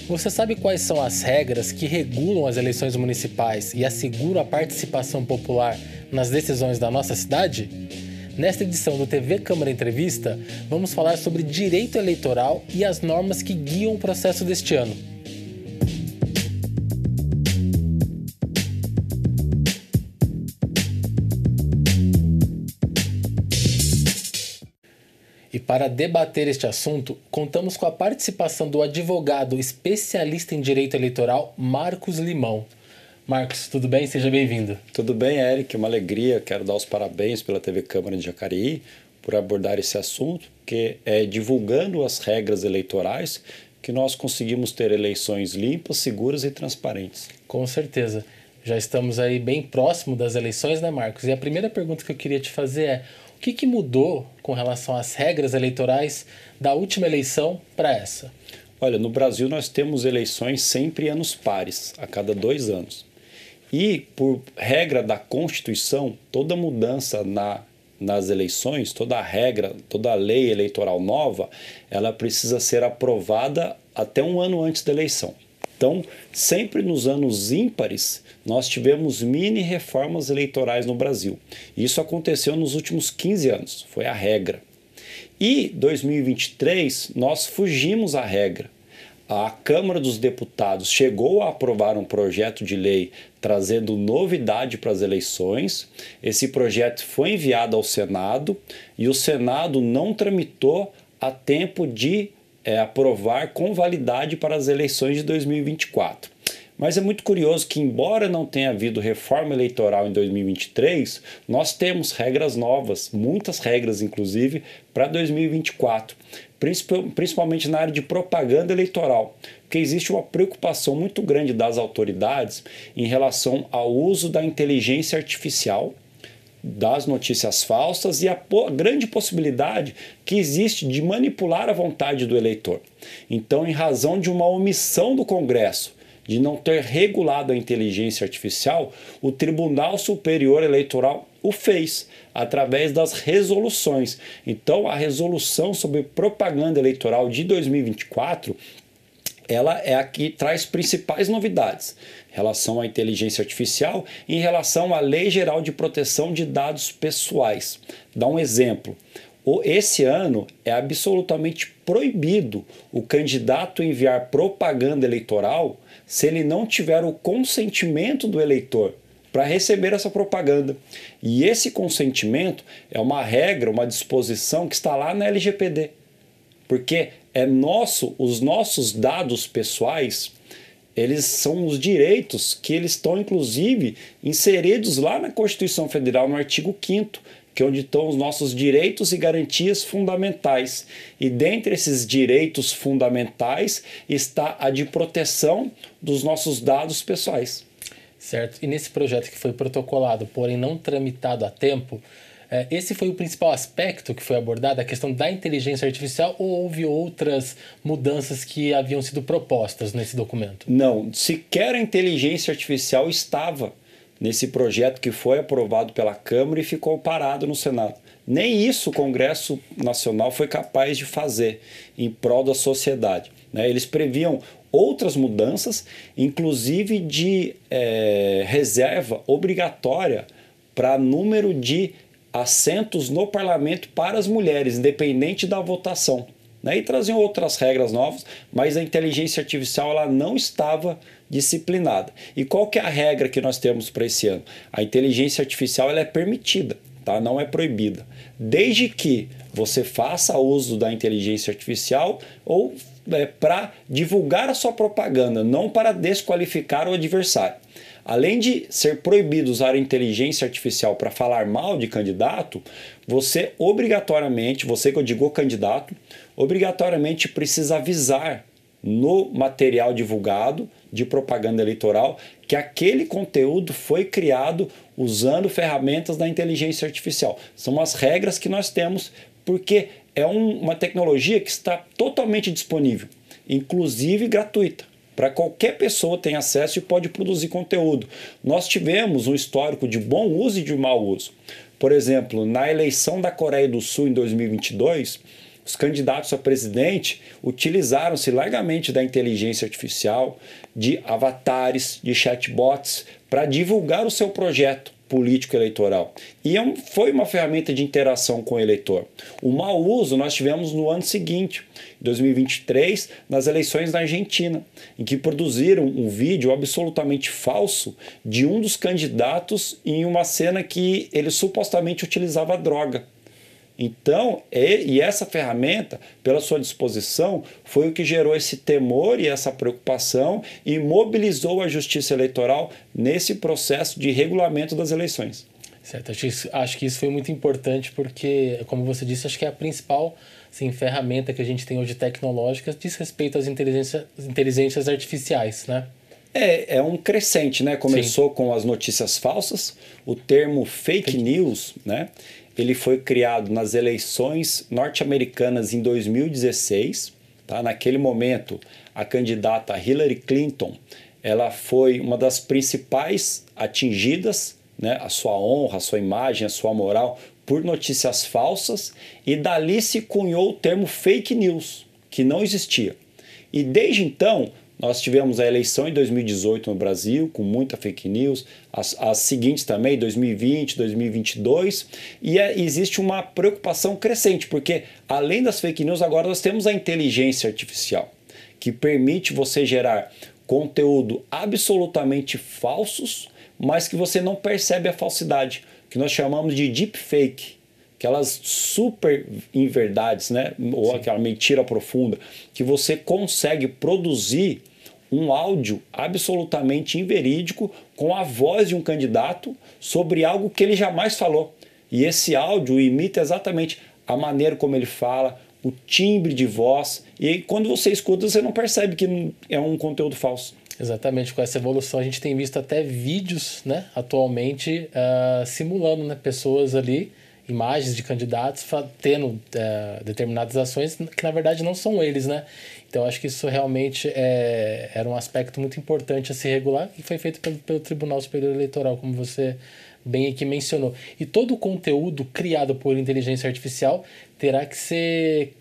Você sabe quais são as regras que regulam as eleições municipais e asseguram a participação popular nas decisões da nossa cidade? Nesta edição do TV Câmara Entrevista, vamos falar sobre direito eleitoral e as normas que guiam o processo deste ano. E para debater este assunto, contamos com a participação do advogado especialista em direito eleitoral, Marcos Limão. Marcos, tudo bem? Seja bem-vindo. Tudo bem, Eric. Uma alegria. Quero dar os parabéns pela TV Câmara de Jacareí por abordar esse assunto, que é divulgando as regras eleitorais que nós conseguimos ter eleições limpas, seguras e transparentes. Com certeza. Já estamos aí bem próximo das eleições, né, Marcos? E a primeira pergunta que eu queria te fazer é: o que mudou com relação às regras eleitorais da última eleição para essa? Olha, no Brasil nós temos eleições sempre em anos pares, a cada 2 anos. E, por regra da Constituição, toda mudança nas eleições, toda a regra, toda a lei eleitoral nova, ela precisa ser aprovada até um ano antes da eleição. Então, sempre nos anos ímpares, nós tivemos mini reformas eleitorais no Brasil. Isso aconteceu nos últimos 15 anos, foi a regra. E 2023, nós fugimos à regra. A Câmara dos Deputados chegou a aprovar um projeto de lei trazendo novidade para as eleições. Esse projeto foi enviado ao Senado e o Senado não tramitou a tempo de aprovar com validade para as eleições de 2024. Mas é muito curioso que, embora não tenha havido reforma eleitoral em 2023, nós temos regras novas, muitas regras inclusive, para 2024, principalmente na área de propaganda eleitoral, porque existe uma preocupação muito grande das autoridades em relação ao uso da inteligência artificial, das notícias falsas e a grande possibilidade que existe de manipular a vontade do eleitor. Então, em razão de uma omissão do Congresso, de não ter regulado a inteligência artificial, o Tribunal Superior Eleitoral o fez, através das resoluções. Então, a resolução sobre propaganda eleitoral de 2024, ela é a que traz principais novidades em relação à inteligência artificial e em relação à Lei Geral de Proteção de Dados Pessoais. Dá um exemplo. Esse ano é absolutamente proibido o candidato enviar propaganda eleitoral se ele não tiver o consentimento do eleitor para receber essa propaganda. E esse consentimento é uma regra, uma disposição que está lá na LGPD. Porque os nossos dados pessoais, eles são os direitos que eles estão, inclusive, inseridos lá na Constituição Federal, no artigo 5º, que é onde estão os nossos direitos e garantias fundamentais. E dentre esses direitos fundamentais está a de proteção dos nossos dados pessoais. Certo. E nesse projeto que foi protocolado, porém não tramitado a tempo, esse foi o principal aspecto que foi abordado, a questão da inteligência artificial, ou houve outras mudanças que haviam sido propostas nesse documento? Não, sequer a inteligência artificial estava nesse projeto que foi aprovado pela Câmara e ficou parado no Senado. Nem isso o Congresso Nacional foi capaz de fazer em prol da sociedade. Eles previam outras mudanças, inclusive de reserva obrigatória para número de assentos no parlamento para as mulheres, independente da votação. E traziam outras regras novas, mas a inteligência artificial ela não estava disciplinada. E qual que é a regra que nós temos para esse ano? A inteligência artificial ela é permitida, tá? Não é proibida. Desde que você faça uso da inteligência artificial ou para divulgar a sua propaganda, não para desqualificar o adversário. Além de ser proibido usar a inteligência artificial para falar mal de candidato, você obrigatoriamente, você que eu digo candidato, obrigatoriamente precisa avisar no material divulgado de propaganda eleitoral que aquele conteúdo foi criado usando ferramentas da inteligência artificial. São as regras que nós temos porque é uma tecnologia que está totalmente disponível, inclusive gratuita. Para qualquer pessoa tem acesso e pode produzir conteúdo. Nós tivemos um histórico de bom uso e de mau uso. Por exemplo, na eleição da Coreia do Sul em 2022, os candidatos a presidente utilizaram-se largamente da inteligência artificial, de avatares, de chatbots, para divulgar o seu projeto político eleitoral. E foi uma ferramenta de interação com o eleitor. O mau uso nós tivemos no ano seguinte, 2023, nas eleições na Argentina, em que produziram um vídeo absolutamente falso de um dos candidatos em uma cena que ele supostamente utilizava droga. Então, e essa ferramenta, pela sua disposição, foi o que gerou esse temor e essa preocupação e mobilizou a Justiça Eleitoral nesse processo de regulamento das eleições. Certo, acho que isso foi muito importante porque, como você disse, acho que é a principal ferramenta que a gente tem hoje tecnológica diz respeito às inteligências artificiais, né? É um crescente, né? Começou com as notícias falsas, o termo fake news, né? Ele foi criado nas eleições norte-americanas em 2016. Tá? Naquele momento, a candidata Hillary Clinton ela foi uma das principais atingidas, né? A sua honra, a sua imagem, a sua moral, por notícias falsas. E dali se cunhou o termo fake news, que não existia. E desde então, nós tivemos a eleição em 2018 no Brasil, com muita fake news, as seguintes também, 2020, 2022, e existe uma preocupação crescente, porque além das fake news, agora nós temos a inteligência artificial, que permite você gerar conteúdo absolutamente falsos, mas que você não percebe a falsidade, que nós chamamos de deepfake. Aquelas super inverdades, né? Ou aquela mentira profunda, que você consegue produzir um áudio absolutamente inverídico com a voz de um candidato sobre algo que ele jamais falou. E esse áudio imita exatamente a maneira como ele fala, o timbre de voz, e aí, quando você escuta, você não percebe que é um conteúdo falso. Exatamente, com essa evolução a gente tem visto até vídeos, né, atualmente simulando, né, pessoas ali, imagens de candidatos tendo determinadas ações que na verdade não são eles, né? Então acho que isso realmente era um aspecto muito importante a se regular e foi feito pelo Tribunal Superior Eleitoral, como você bem aqui mencionou. E todo o conteúdo criado por inteligência artificial terá que ser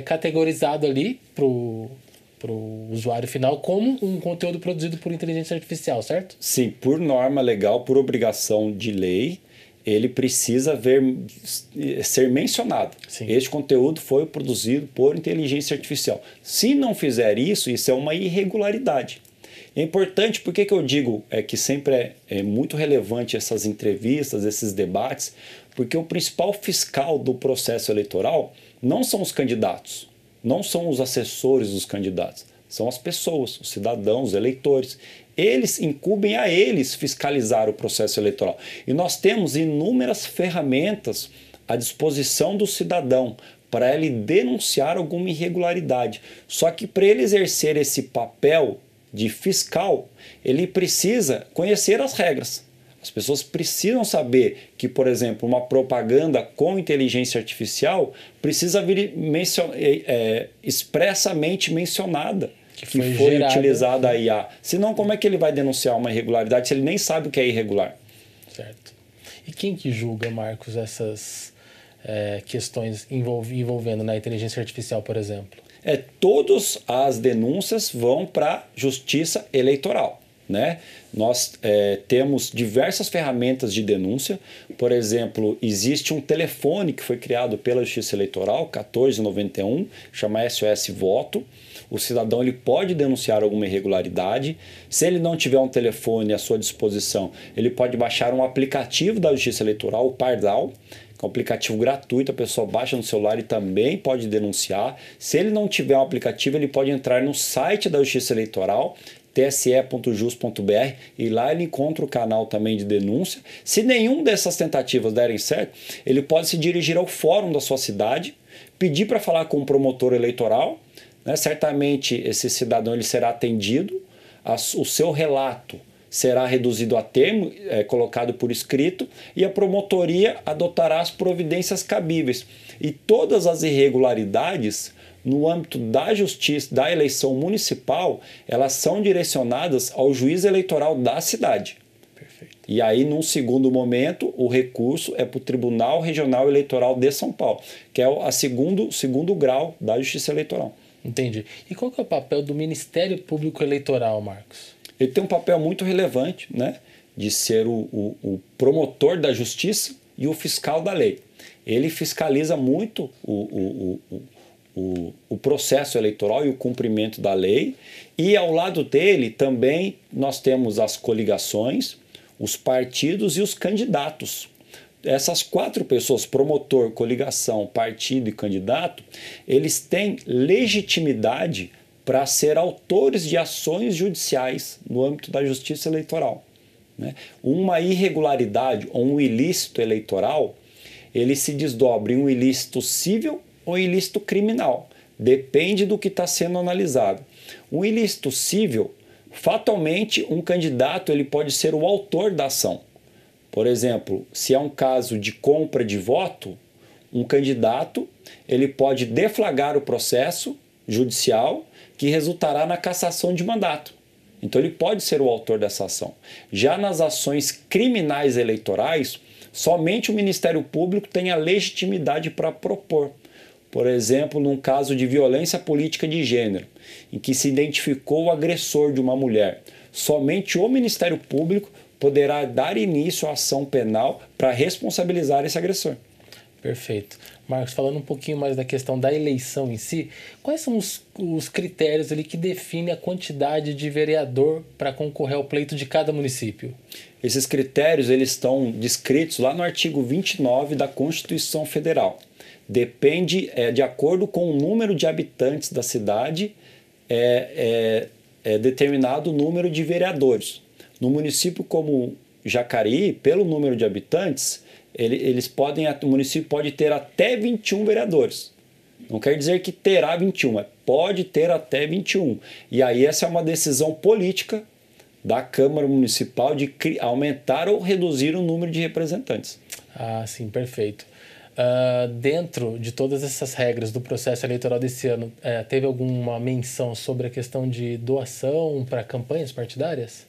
categorizado ali para o usuário final como um conteúdo produzido por inteligência artificial, certo? Sim, por norma legal, por obrigação de lei, ele precisa ser mencionado. Sim. Este conteúdo foi produzido por inteligência artificial. Se não fizer isso, isso é uma irregularidade. É importante, por que eu digo que sempre é muito relevante essas entrevistas, esses debates, porque o principal fiscal do processo eleitoral não são os candidatos, não são os assessores dos candidatos, são as pessoas, os cidadãos, os eleitores. Eles incumbem a eles fiscalizar o processo eleitoral. E nós temos inúmeras ferramentas à disposição do cidadão para ele denunciar alguma irregularidade. Só que para ele exercer esse papel de fiscal, ele precisa conhecer as regras. As pessoas precisam saber que, por exemplo, uma propaganda com inteligência artificial precisa vir expressamente mencionada. Que foi utilizada a IA. Senão, como é que ele vai denunciar uma irregularidade se ele nem sabe o que é irregular? Certo. E quem que julga, Marcos, essas questões envolvendo na inteligência artificial, por exemplo? Todas as denúncias vão para a Justiça Eleitoral. Né? Nós temos diversas ferramentas de denúncia. Por exemplo, existe um telefone que foi criado pela Justiça Eleitoral, 1491, chama SOS Voto. O cidadão ele pode denunciar alguma irregularidade. Se ele não tiver um telefone à sua disposição, ele pode baixar um aplicativo da Justiça Eleitoral, o Pardal, que é um aplicativo gratuito, a pessoa baixa no celular e também pode denunciar. Se ele não tiver um aplicativo, ele pode entrar no site da Justiça Eleitoral, tse.jus.br, e lá ele encontra o canal também de denúncia. Se nenhuma dessas tentativas derem certo, ele pode se dirigir ao fórum da sua cidade, pedir para falar com o promotor eleitoral, né? Certamente esse cidadão ele será atendido, o seu relato será reduzido a termo, colocado por escrito, e a promotoria adotará as providências cabíveis. E todas as irregularidades no âmbito da justiça, da eleição municipal, elas são direcionadas ao juiz eleitoral da cidade. Perfeito. E aí, num segundo momento, o recurso é para o Tribunal Regional Eleitoral de São Paulo, que é o segundo grau da Justiça Eleitoral. Entendi. E qual que é o papel do Ministério Público Eleitoral, Marcos? Ele tem um papel muito relevante, né, de ser o promotor da justiça e o fiscal da lei. Ele fiscaliza muito o processo eleitoral e o cumprimento da lei. E ao lado dele também nós temos as coligações, os partidos e os candidatos. Essas 4 pessoas, promotor, coligação, partido e candidato, eles têm legitimidade para ser autores de ações judiciais no âmbito da justiça eleitoral. Né? Uma irregularidade ou um ilícito eleitoral, ele se desdobra em um ilícito civil ou ilícito criminal. Depende do que está sendo analisado. Um ilícito civil, fatalmente, um candidato ele pode ser o autor da ação. Por exemplo, se é um caso de compra de voto, um candidato ele pode deflagrar o processo judicial que resultará na cassação de mandato. Então ele pode ser o autor dessa ação. Já nas ações criminais eleitorais, somente o Ministério Público tem a legitimidade para propor. Por exemplo, num caso de violência política de gênero, em que se identificou o agressor de uma mulher, somente o Ministério Público poderá dar início à ação penal para responsabilizar esse agressor. Perfeito. Marcos, falando um pouquinho mais da questão da eleição em si, quais são os critérios ali que definem a quantidade de vereador para concorrer ao pleito de cada município? Esses critérios eles estão descritos lá no artigo 29 da Constituição Federal. Depende, de acordo com o número de habitantes da cidade, é determinado o número de vereadores. No município como Jacareí, pelo número de habitantes, o município pode ter até 21 vereadores. Não quer dizer que terá 21, pode ter até 21. E aí essa é uma decisão política da Câmara Municipal de aumentar ou reduzir o número de representantes. Ah, sim, perfeito. Dentro de todas essas regras do processo eleitoral desse ano, teve alguma menção sobre a questão de doação para campanhas partidárias?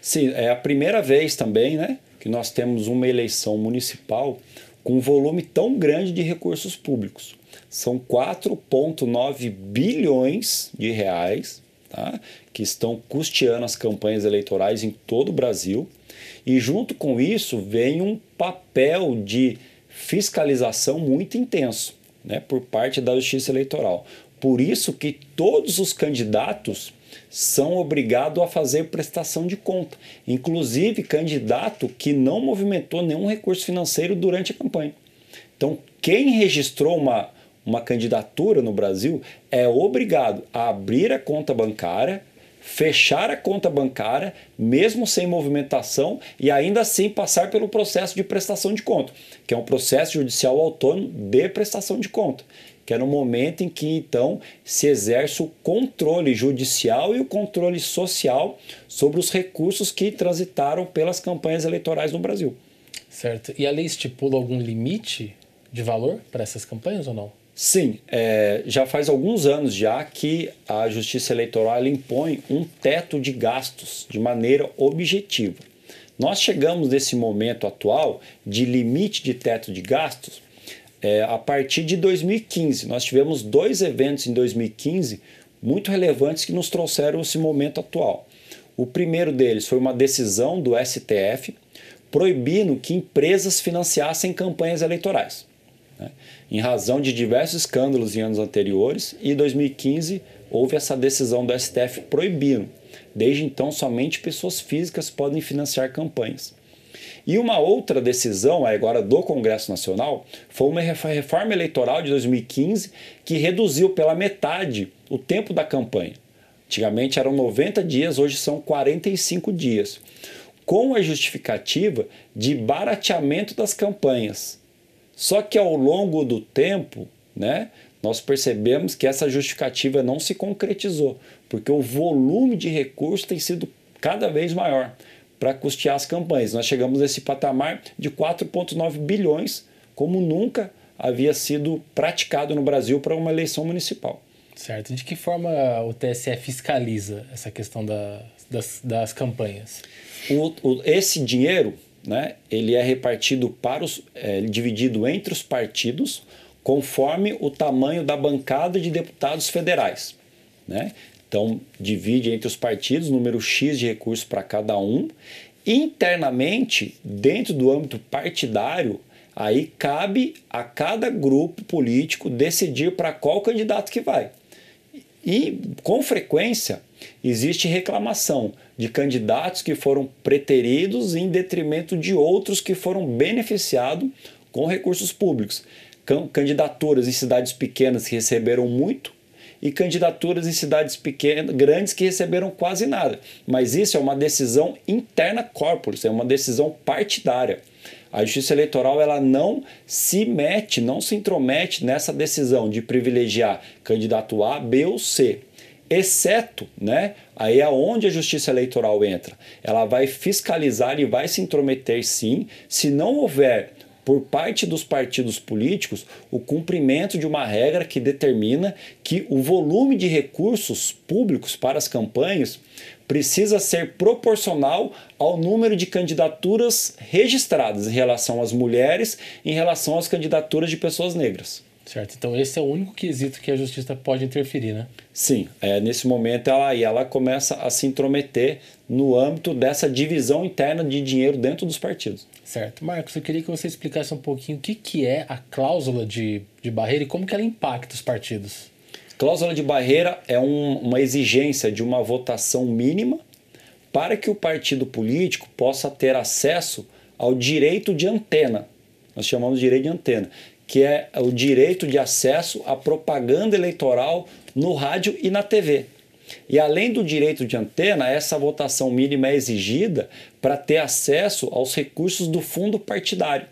Sim, é a primeira vez também, né, que nós temos uma eleição municipal com um volume tão grande de recursos públicos. São 4,9 bilhões de reais, tá, que estão custeando as campanhas eleitorais em todo o Brasil. E junto com isso vem um papel de fiscalização muito intenso, né, por parte da Justiça Eleitoral. Por isso que todos os candidatos são obrigados a fazer prestação de conta, inclusive candidato que não movimentou nenhum recurso financeiro durante a campanha. Então, quem registrou uma candidatura no Brasil é obrigado a abrir a conta bancária, fechar a conta bancária, mesmo sem movimentação, e ainda assim passar pelo processo de prestação de conta, que é um processo judicial autônomo de prestação de conta, que é no momento em que, então, se exerce o controle judicial e o controle social sobre os recursos que transitaram pelas campanhas eleitorais no Brasil. Certo. E a lei estipula algum limite de valor para essas campanhas ou não? Sim, já faz alguns anos já que a Justiça Eleitoral impõe um teto de gastos de maneira objetiva. Nós chegamos nesse momento atual de limite de teto de gastos a partir de 2015. Nós tivemos 2 eventos em 2015 muito relevantes que nos trouxeram esse momento atual. O primeiro deles foi uma decisão do STF proibindo que empresas financiassem campanhas eleitorais, né? Em razão de diversos escândalos em anos anteriores, e em 2015 houve essa decisão do STF proibindo. Desde então, somente pessoas físicas podem financiar campanhas. E uma outra decisão, agora do Congresso Nacional, foi uma reforma eleitoral de 2015 que reduziu pela metade o tempo da campanha. Antigamente eram 90 dias, hoje são 45 dias, com a justificativa de barateamento das campanhas. Só que ao longo do tempo, né, nós percebemos que essa justificativa não se concretizou, porque o volume de recursos tem sido cada vez maior para custear as campanhas. Nós chegamos a esse patamar de 4,9 bilhões, como nunca havia sido praticado no Brasil para uma eleição municipal. Certo. De que forma o TSE fiscaliza essa questão das campanhas? Esse dinheiro, né, ele é repartido dividido entre os partidos conforme o tamanho da bancada de deputados federais, né? Então, divide entre os partidos número X de recursos para cada um. Internamente, dentro do âmbito partidário, aí cabe a cada grupo político decidir para qual candidato que vai. E, com frequência, existe reclamação de candidatos que foram preteridos em detrimento de outros que foram beneficiados com recursos públicos. Candidaturas em cidades pequenas que receberam muito e candidaturas em cidades grandes que receberam quase nada. Mas isso é uma decisão interna corporis, é uma decisão partidária. A Justiça Eleitoral ela não se intromete nessa decisão de privilegiar candidato A, B ou C. Exceto, né, aí é onde a Justiça Eleitoral entra. Ela vai fiscalizar e vai se intrometer sim, se não houver por parte dos partidos políticos o cumprimento de uma regra que determina que o volume de recursos públicos para as campanhas precisa ser proporcional ao número de candidaturas registradas em relação às mulheres, em relação às candidaturas de pessoas negras. Certo, então esse é o único quesito que a Justiça pode interferir, né? Sim, nesse momento ela começa a se intrometer no âmbito dessa divisão interna de dinheiro dentro dos partidos. Certo. Marcos, eu queria que você explicasse um pouquinho o que é a cláusula de barreira e como que ela impacta os partidos. Cláusula de barreira é uma exigência de uma votação mínima para que o partido político possa ter acesso ao direito de antena. Nós chamamos de direito de antena, que é o direito de acesso à propaganda eleitoral no rádio e na TV. E além do direito de antena, essa votação mínima é exigida para ter acesso aos recursos do fundo partidário.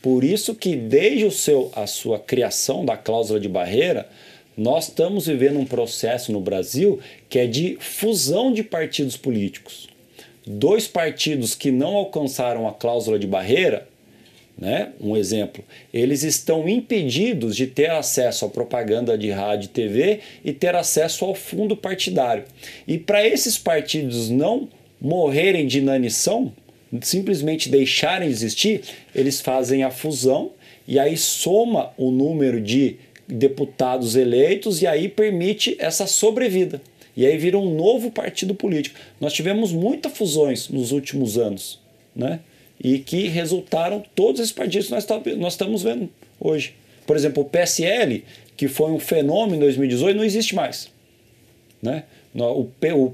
Por isso que desde a sua criação da cláusula de barreira, nós estamos vivendo um processo no Brasil que é de fusão de partidos políticos. Dois partidos que não alcançaram a cláusula de barreira, né? Um exemplo, eles estão impedidos de ter acesso à propaganda de rádio e TV e ter acesso ao fundo partidário. E para esses partidos não morrerem de inanição, simplesmente deixarem de existir, eles fazem a fusão e aí soma o número de deputados eleitos e aí permite essa sobrevida. E aí vira um novo partido político. Nós tivemos muitas fusões nos últimos anos, né? E que resultaram todos esses partidos que nós estamos vendo hoje. Por exemplo, o PSL, que foi um fenômeno em 2018, não existe mais, né? O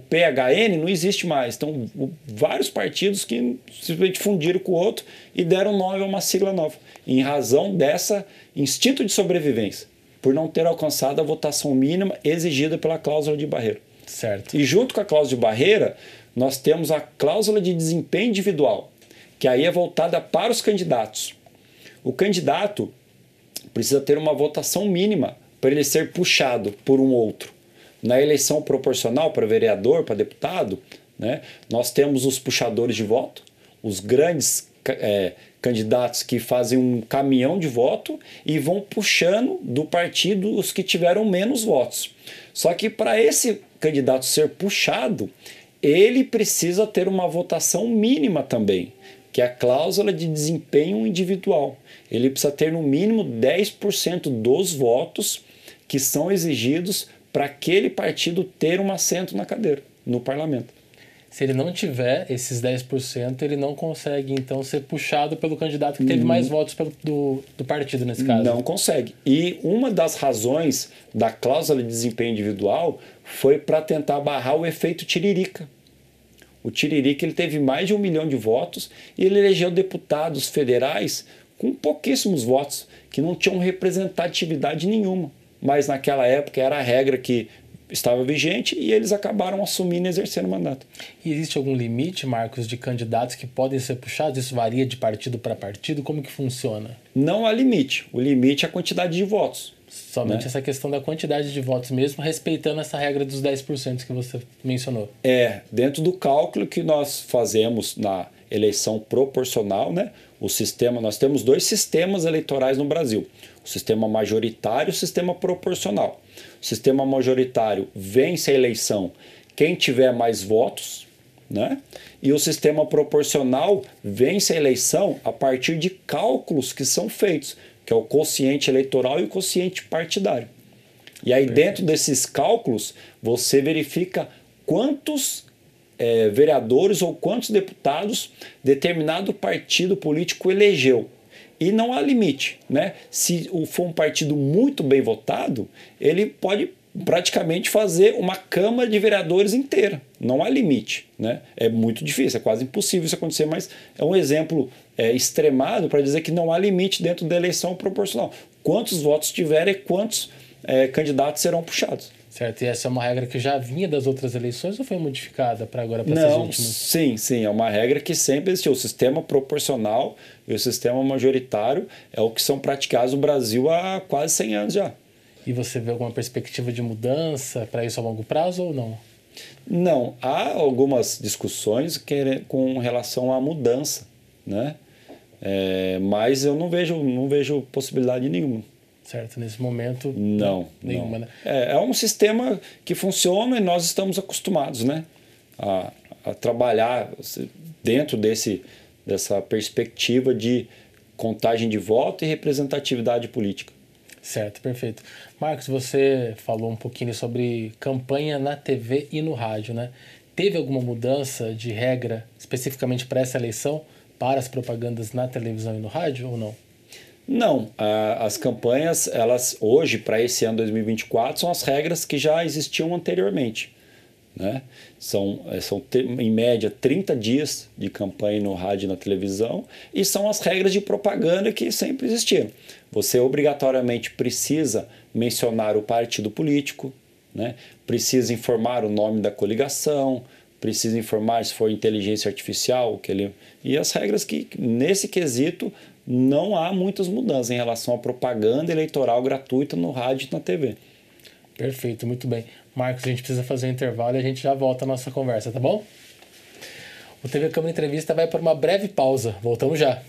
PHN não existe mais. Então, vários partidos que simplesmente fundiram com o outro e deram nome a uma sigla nova, em razão dessa instinto de sobrevivência, por não ter alcançado a votação mínima exigida pela cláusula de barreira. Certo. E junto com a cláusula de barreira, nós temos a cláusula de desempenho individual, que aí é voltada para os candidatos. O candidato precisa ter uma votação mínima para ele ser puxado por um outro. Na eleição proporcional para vereador, para deputado, né, nós temos os puxadores de voto, os grandes candidatos que fazem um caminhão de voto e vão puxando do partido os que tiveram menos votos. Só que para esse candidato ser puxado, ele precisa ter uma votação mínima também, que é a cláusula de desempenho individual. Ele precisa ter no mínimo 10% dos votos que são exigidos para aquele partido ter um assento na cadeira, no parlamento. Se ele não tiver esses 10%, ele não consegue, então, ser puxado pelo candidato que teve mais votos do partido, nesse caso. Não consegue. E uma das razões da cláusula de desempenho individual foi para tentar barrar o efeito Tiririca. O Tiririca ele teve mais de 1 milhão de votos e ele elegeu deputados federais com pouquíssimos votos, que não tinham representatividade nenhuma. Mas naquela época era a regra que estava vigente e eles acabaram assumindo e exercendo o mandato. E existe algum limite, Marcos, de candidatos que podem ser puxados? Isso varia de partido para partido? Como que funciona? Não há limite. O limite é a quantidade de votos. Somente, né? Essa questão da quantidade de votos mesmo, respeitando essa regra dos 10% que você mencionou. Dentro do cálculo que nós fazemos na eleição proporcional, né? O sistema, nós temos 2 sistemas eleitorais no Brasil, o sistema majoritário e o sistema proporcional. O sistema majoritário vence a eleição quem tiver mais votos, né? E o sistema proporcional vence a eleição a partir de cálculos que são feitos, que é o quociente eleitoral e o quociente partidário. E aí, dentro desses cálculos, você verifica quantos vereadores ou quantos deputados determinado partido político elegeu. E não há limite, né? Se for um partido muito bem votado, ele pode praticamente fazer uma Câmara de Vereadores inteira. Não há limite, né? É muito difícil, é quase impossível isso acontecer, mas é um exemplo extremado para dizer que não há limite dentro da eleição proporcional. Quantos votos tiverem, quantos candidatos serão puxados. Certo, e essa é uma regra que já vinha das outras eleições ou foi modificada para agora, para essas últimas? Sim, é uma regra que sempre existiu. O sistema proporcional e o sistema majoritário é o que são praticados no Brasil há quase 100 anos já. E você vê alguma perspectiva de mudança para isso a longo prazo ou não? Não, há algumas discussões com relação à mudança, né? Mas eu não vejo possibilidade nenhuma. Certo, nesse momento nenhuma, né? É um sistema que funciona e nós estamos acostumados, né, a trabalhar dentro dessa perspectiva de contagem de voto e representatividade política. Certo, perfeito. Marcos, você falou um pouquinho sobre campanha na TV e no rádio, né? Teve alguma mudança de regra especificamente para essa eleição, para as propagandas na televisão e no rádio ou não? Não, as campanhas, elas hoje, para esse ano 2024, são as regras que já existiam anteriormente, né? São em média 30 dias de campanha no rádio e na televisão e são as regras de propaganda que sempre existiram. Você obrigatoriamente precisa mencionar o partido político, né? Precisa informar o nome da coligação, precisa informar se for inteligência artificial, e as regras que, nesse quesito, não há muitas mudanças em relação à propaganda eleitoral gratuita no rádio e na TV. Perfeito, muito bem. Marcos, a gente precisa fazer um intervalo e a gente já volta à nossa conversa, tá bom? O TV Câmara Entrevista vai para uma breve pausa. Voltamos já.